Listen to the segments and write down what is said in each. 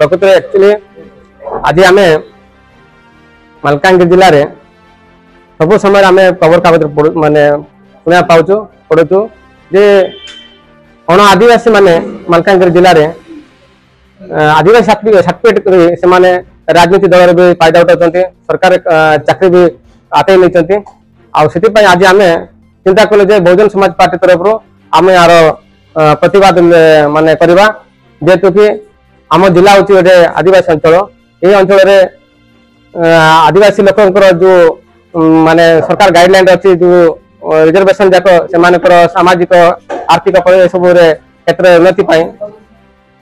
प्रकृत एक्चुअली आज आम मालकानगिरी जिले में सब समय आम खबर कागज माने शुणा पाचु पढ़ु जे अण आदिवासी माने मालकानगिरी जिले में आदिवासी सर्टिफिकेट से राजनीति दल भी फायदा उठाते सरकार चाकरी भी आते नहीं आई आज आम चिंता कलु बहुजन समाज पार्टी तरफ आम यार प्रतिवाद माने करवा जेहेतु कि आम जिला हूँ गोटे आदिवासी अंचल ये अंचल आदिवासी लोकंर जो माने सरकार गाइडलाइन अच्छी जो रिजर्वेशन जाक से सामाजिक आर्थिक सब क्षेत्र उन्नति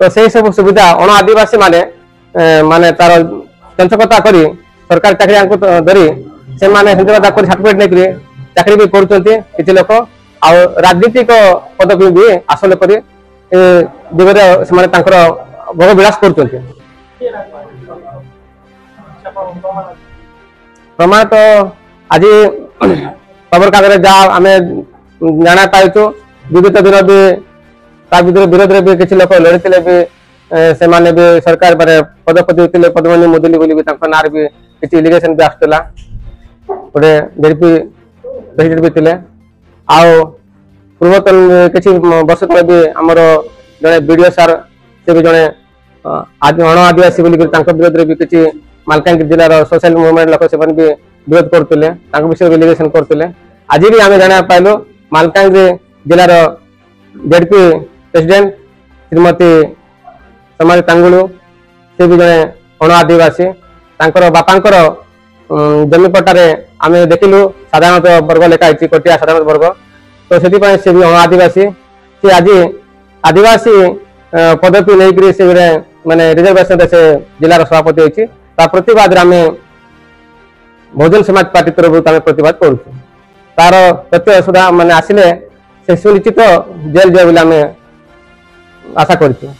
तो से सब सुविधा अण आदिवासी माने माने तार चंचकता करी सरकारी चाकरी धरी से चंचकता कर सर्टिफिकेट नहीं चाकरी भी कर लोक आ राजनीतिक पदक भी हासिल कर दिगरे से भोग विलास कर प्रमाण तो आज खबर कागज जहाँ आम जाना पाइचु विगत दिन भी विरोध में भी किसी लोक लड़ी भी से माने भी सरकार माने पदक देते पद्मनी मुदुली बोली ना भी किसी इलिगेशन भी आसला गोटे जेडपी प्रेसिडेंट भी थे आउ पूर्वतन किसी वर्ष तले भी आमर जड़े बीडीओ सार से भी जड़े अण आदिवासी विरोध में भी किसी मालकानगिरी जिलार सोशल मूवमेंट लोक से भी विरोध करते विषय इलिगेशन करते आज भी आम जाना पाइलु मालकानगिरी जिलार जेडपी प्रेसिडेंट श्रीमती समाज तांगुलु से भी जड़े अण आदिवासी बापांकर जमी पट्टारे आम देखिलु साधारणतः वर्ग लिखाई कटिया साधारण वर्ग तो से भी अण आदिवासी सी आज आदिवासी पदवी नहीं से माने रिजर्वेशन से जिलार सभापति होती प्रतिवाद आम बहुजन समाज पार्टी तरफ प्रतिवाद करूँ तार प्रत्यय सुधा माने आसिले से सुनिश्चित जेल जाए आम आशा करूँ।